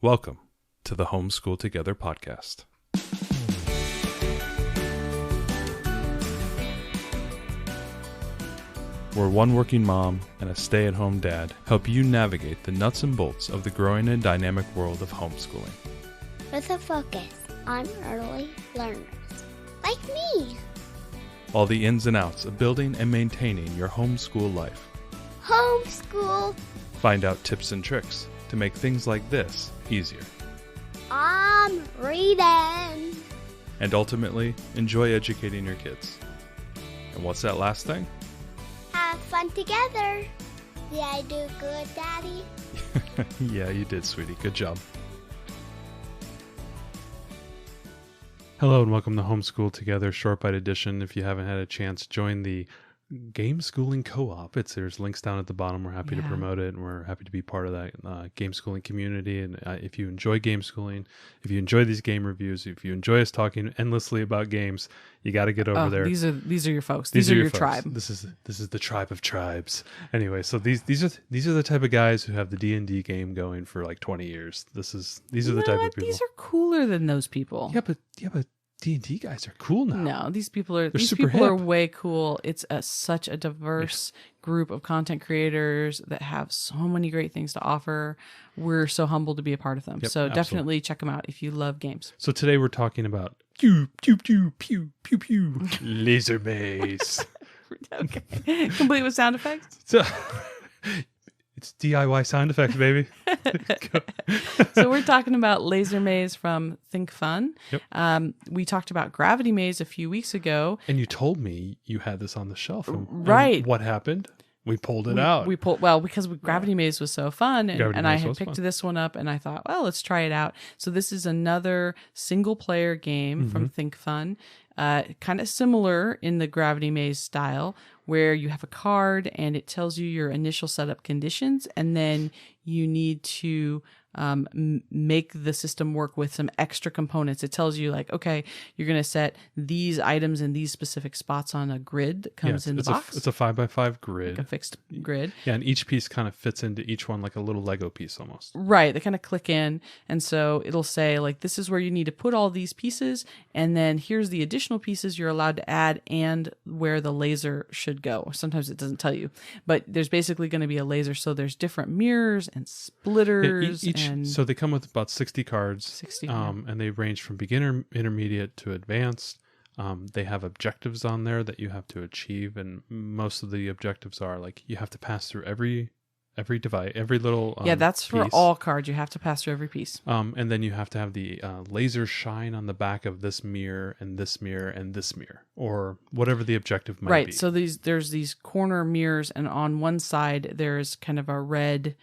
Welcome to the Homeschool Together podcast. Where one working mom and a stay-at-home dad help you navigate the nuts and bolts of the growing and dynamic world of homeschooling. With a focus on early learners, like me. All the ins and outs of building and maintaining your homeschool life. Homeschool. Find out tips and tricks to make things like this easier. I'm reading. And ultimately, enjoy educating your kids. And what's that last thing? Have fun together. Did I do good, Daddy? Yeah, you did, sweetie. Good job. Hello and welcome to Homeschool Together Short Bite Edition. If you haven't had a chance, join the Game Schooling Co-op. There's links down at the bottom. We're happy to promote it, and we're happy to be part of that game schooling community. And if you enjoy game schooling, if you enjoy these game reviews, if you enjoy us talking endlessly about games, you got to get over there. These are your folks. These are your folks. tribe. This is the tribe of tribes. Anyway, so these are the type of guys who have the D&D game going for like 20 years. These are the type of people. These are cooler than those people. Yeah, but D&D guys are cool now. No, these people are hip. way cool. It's such a diverse group of content creators that have so many great things to offer. We're so humbled to be a part of them. Yep, so absolutely. Definitely check them out if you love games. So today we're talking about pew pew pew pew pew pew laser maze. Okay, complete with sound effects. So, it's DIY sound effects, baby. So we're talking about Laser Maze from Thinkfun. Yep. We talked about Gravity Maze a few weeks ago. And you told me you had this on the shelf. Right. And what happened? We pulled it out. We pulled because Gravity Maze was so fun, and I had picked this one up, and I thought, well, let's try it out. So this is another single player game from Thinkfun, kind of similar in the Gravity Maze style, where you have a card and it tells you your initial setup conditions, and then you need to make the system work with some extra components. It tells you like, okay, you're going to set these items in these specific spots on a grid that comes in the box. It's a 5x5 grid. Like a fixed grid. Yeah, and each piece kind of fits into each one like a little Lego piece almost. Right. They kind of click in. And so it'll say like, this is where you need to put all these pieces. And then here's the additional pieces you're allowed to add and where the laser should go. Sometimes it doesn't tell you, but there's basically going to be a laser. So there's different mirrors and splitters. So they come with about 60 cards. 60. And they range from beginner, intermediate to advanced. They have objectives on there that you have to achieve. And most of the objectives are like, you have to pass through every device, every little that's for piece. all cards. You have to pass through every piece. And then you have to have the laser shine on the back of this mirror and this mirror and this mirror, or whatever the objective might be. Right. So there's these corner mirrors, and on one side there's kind of a red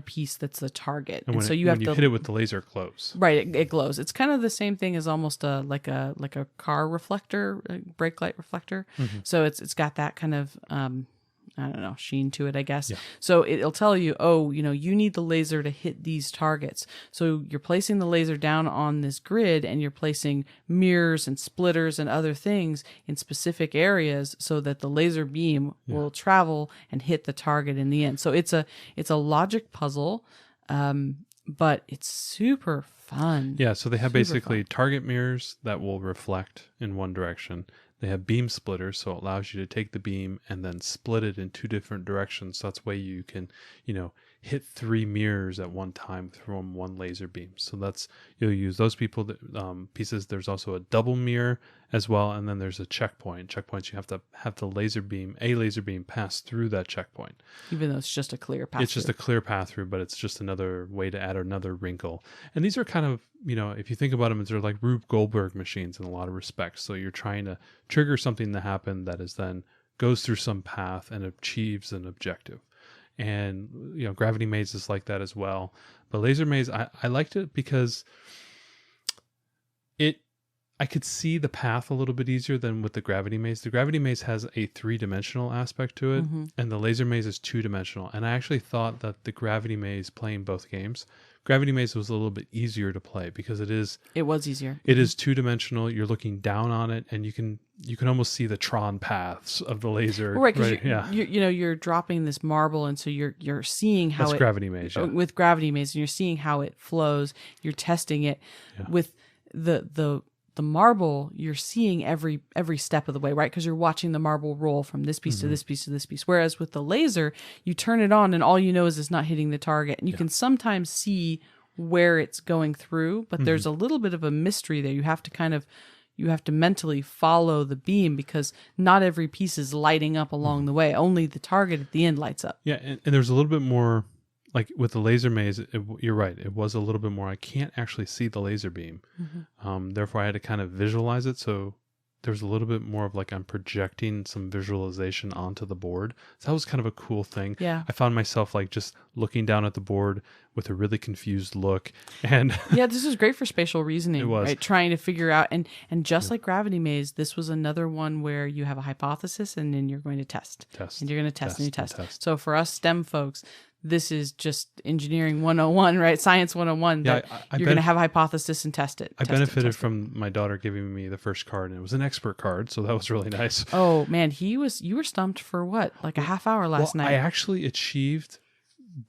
piece that's the target. And so you have to hit it with the laser, it glows. Right, it glows. It's kind of the same thing as almost like a car reflector, a brake light reflector. Mm-hmm. So it's got that kind of I don't know, sheen to it, I guess. Yeah. So it'll tell you, you need the laser to hit these targets. So you're placing the laser down on this grid, and you're placing mirrors and splitters and other things in specific areas so that the laser beam will travel and hit the target in the end. So it's a logic puzzle, but it's super fun. Yeah, so they have basically target mirrors that will reflect in one direction. They have beam splitters, so it allows you to take the beam and then split it in two different directions. So that's why you can, hit 3 mirrors at one time from one laser beam. So you'll use those pieces. There's also a double mirror as well, and then there's a checkpoint. Checkpoints, you have to have a laser beam pass through that checkpoint. Even though it's just a clear path. It's just a clear path through, but it's just another way to add another wrinkle. And these are kind of, if you think about them, they're like Rube Goldberg machines in a lot of respects. So you're trying to trigger something to happen that is then goes through some path and achieves an objective. And, Gravity Maze is like that as well. But Laser Maze, I liked it because I could see the path a little bit easier than with the gravity maze. The gravity maze has a 3-dimensional aspect to it, and the laser maze is 2-dimensional. And I actually thought that the gravity maze, playing both games, gravity maze was a little bit easier to play because it was easier. It is 2-dimensional. You're looking down on it, and you can almost see the Tron paths of the laser. Right, because you're dropping this marble, and so you're seeing how that's gravity maze. Yeah. With gravity maze, and you're seeing how it flows. You're testing it with the marble. You're seeing every step of the way, right? Because you're watching the marble roll from this piece to this piece to this piece. Whereas with the laser, you turn it on, and all you know is it's not hitting the target, and you can sometimes see where it's going through, but there's a little bit of a mystery there. You have to mentally follow the beam because not every piece is lighting up along the way. Only the target at the end lights up. Yeah, and there's a little bit more, like with the laser maze, you're right. It was a little bit more, I can't actually see the laser beam. Therefore, I had to kind of visualize it. So there's a little bit more of like I'm projecting some visualization onto the board. So that was kind of a cool thing. Yeah. I found myself like just looking down at the board with a really confused look. And yeah, this is great for spatial reasoning. It was. Right? Trying to figure out, and just like Gravity Maze, this was another one where you have a hypothesis and then you're going to test. And you're going to test and you test. So for us STEM folks, this is just engineering 101, right? Science 101. Yeah, you're going to have a hypothesis and test it. I benefited from my daughter giving me the first card, and it was an expert card, so that was really nice. Oh man, you were stumped for what? Like a half hour last night. I actually achieved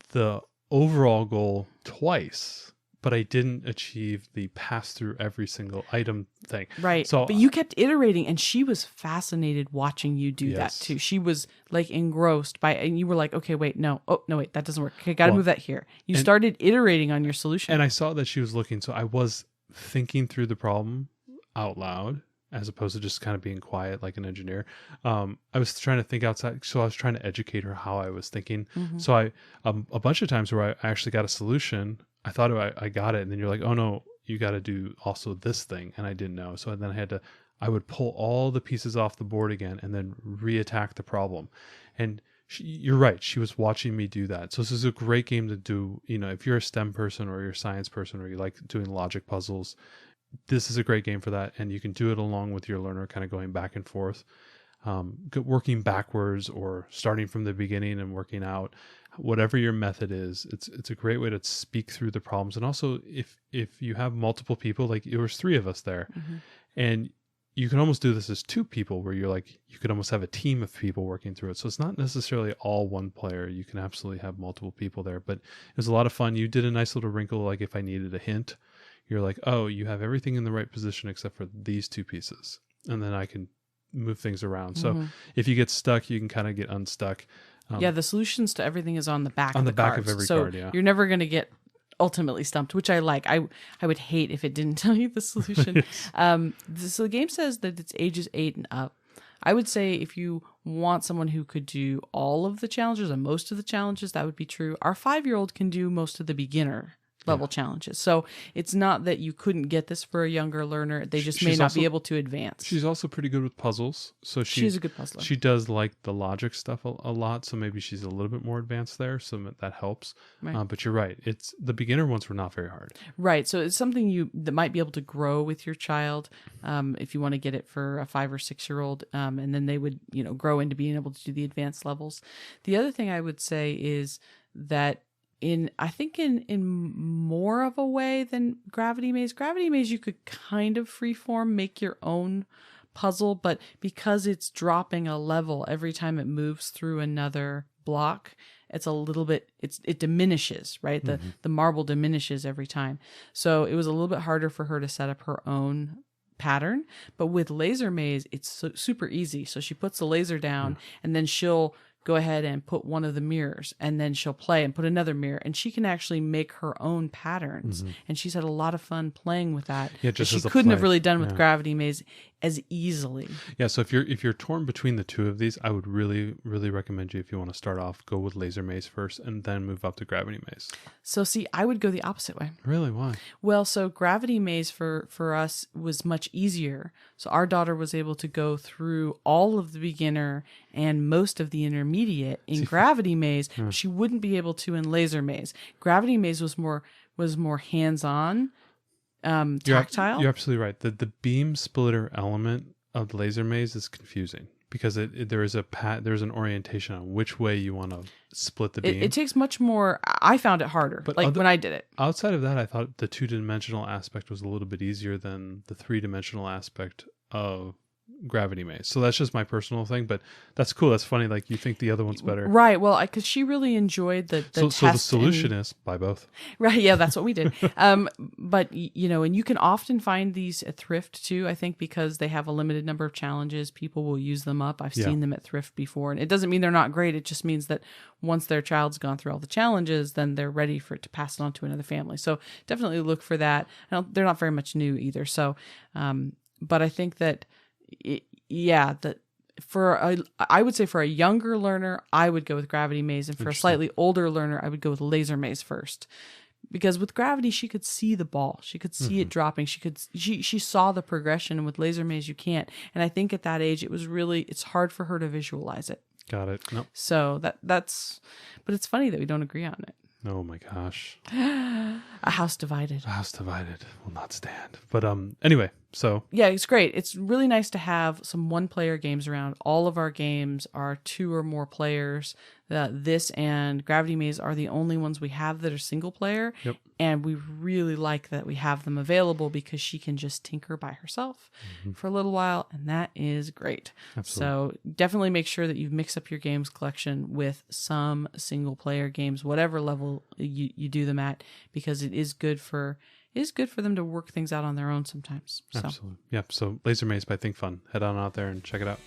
the overall goal twice, but I didn't achieve the pass through every single item thing. Right. So, but you kept iterating, and she was fascinated watching you do that too. She was like engrossed by, and you were like, okay, wait, no. Oh, no, wait, that doesn't work. Okay, got to move that here. You started iterating on your solution. And I saw that she was looking, so I was thinking through the problem out loud as opposed to just kind of being quiet like an engineer. I was trying to think outside, so I was trying to educate her how I was thinking. So I a bunch of times where I actually got a solution, I thought I got it, and then you're like, oh no, you got to do also this thing, and I didn't know. So then I would pull all the pieces off the board again and then reattack the problem. And you're right, she was watching me do that. So this is a great game to do, if you're a STEM person or you're a science person or you like doing logic puzzles, this is a great game for that. And you can do it along with your learner, kind of going back and forth, working backwards or starting from the beginning and working out. Whatever your method is, it's a great way to speak through the problems. And also if you have multiple people, like there was 3 of us there, and you can almost do this as 2 people where you could almost have a team of people working through it. So it's not necessarily all one player. You can absolutely have multiple people there, but it was a lot of fun. You did a nice little wrinkle. Like if I needed a hint, you're like, oh, you have everything in the right position except for these 2 pieces. And then I can move things around. So if you get stuck, you can kind of get unstuck. The solutions to everything is on the back of the back cards. of every so card, yeah. You're never going to get ultimately stumped, which I like. I would hate if it didn't tell you the solution. So the game says that it's ages 8 and up. I would say if you want someone who could do all of the challenges and most of the challenges, that would be true. Our 5-year-old can do most of the beginner level challenges. So it's not that you couldn't get this for a younger learner. They just may not be able to advance. She's also pretty good with puzzles. So she's a good puzzler. She does like the logic stuff a lot. So maybe she's a little bit more advanced there. So that helps. Right. But you're right. It's the beginner ones were not very hard. Right. So it's something that might be able to grow with your child. If you want to get it for a 5 or 6-year-old, and then they would, grow into being able to do the advanced levels. The other thing I would say is that in more of a way than Gravity Maze. Gravity Maze, you could kind of freeform, make your own puzzle, but because it's dropping a level every time it moves through another block, it's a little bit, it diminishes, right? The marble diminishes every time. So it was a little bit harder for her to set up her own pattern. But with Laser Maze, it's super easy. So she puts the laser down and then she'll go ahead and put one of the mirrors, and then she'll play and put another mirror, and she can actually make her own patterns. And she's had a lot of fun playing with that. Yeah, just she couldn't have really done with Gravity Maze as easily. Yeah, so if you're torn between the 2 of these, I would really, really recommend you, if you want to start off, go with Laser Maze first and then move up to Gravity Maze. So see, I would go the opposite way. Really? Why? Well, so Gravity Maze for us was much easier. So our daughter was able to go through all of the beginner and most of the intermediate in Gravity Maze. She wouldn't be able to in Laser Maze. Gravity Maze was more hands-on. tactile. You're absolutely right. The beam splitter element of the laser maze is confusing because there's an orientation on which way you want to split the beam. It takes much more. I found it harder, but when I did it. Outside of that, I thought the 2-dimensional aspect was a little bit easier than the 3-dimensional aspect of Gravity Maze. So that's just my personal thing, but that's cool. That's funny. Like you think the other one's better, right? Well, because she really enjoyed the so the solution is buy both, right? Yeah, that's what we did. But and you can often find these at thrift too. I think because they have a limited number of challenges, people will use them up. I've seen them at thrift before, and it doesn't mean they're not great. It just means that once their child's gone through all the challenges, then they're ready for it to pass it on to another family. So definitely look for that. They're not very much new either. So, but I think that. I would say for a younger learner, I would go with Gravity Maze, and for a slightly older learner, I would go with Laser Maze first. Because with Gravity, she could see the ball, she could see it dropping, she saw the progression, and with Laser Maze, you can't. And I think at that age, it's hard for her to visualize it. Got it. Nope. So but it's funny that we don't agree on it. Oh my gosh. A house divided. A house divided will not stand. But anyway, so yeah, it's great. It's really nice to have some 1-player games around. All of our games are 2 or more players. This and Gravity Maze are the only ones we have that are single player. Yep. And we really like that we have them available because she can just tinker by herself for a little while, and that is great. Absolutely. So definitely make sure that you mix up your games collection with some single player games, whatever level you do them at, because it is good for them to work things out on their own sometimes. So. Absolutely. Yep. So Laser Maze by Thinkfun. Head on out there and check it out.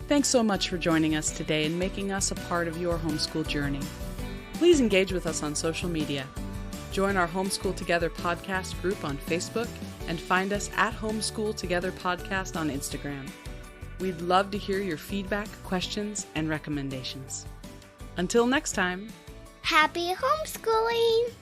Thanks so much for joining us today and making us a part of your homeschool journey. Please engage with us on social media. Join our Homeschool Together podcast group on Facebook and find us at Homeschool Together Podcast on Instagram. We'd love to hear your feedback, questions, and recommendations. Until next time. Happy homeschooling!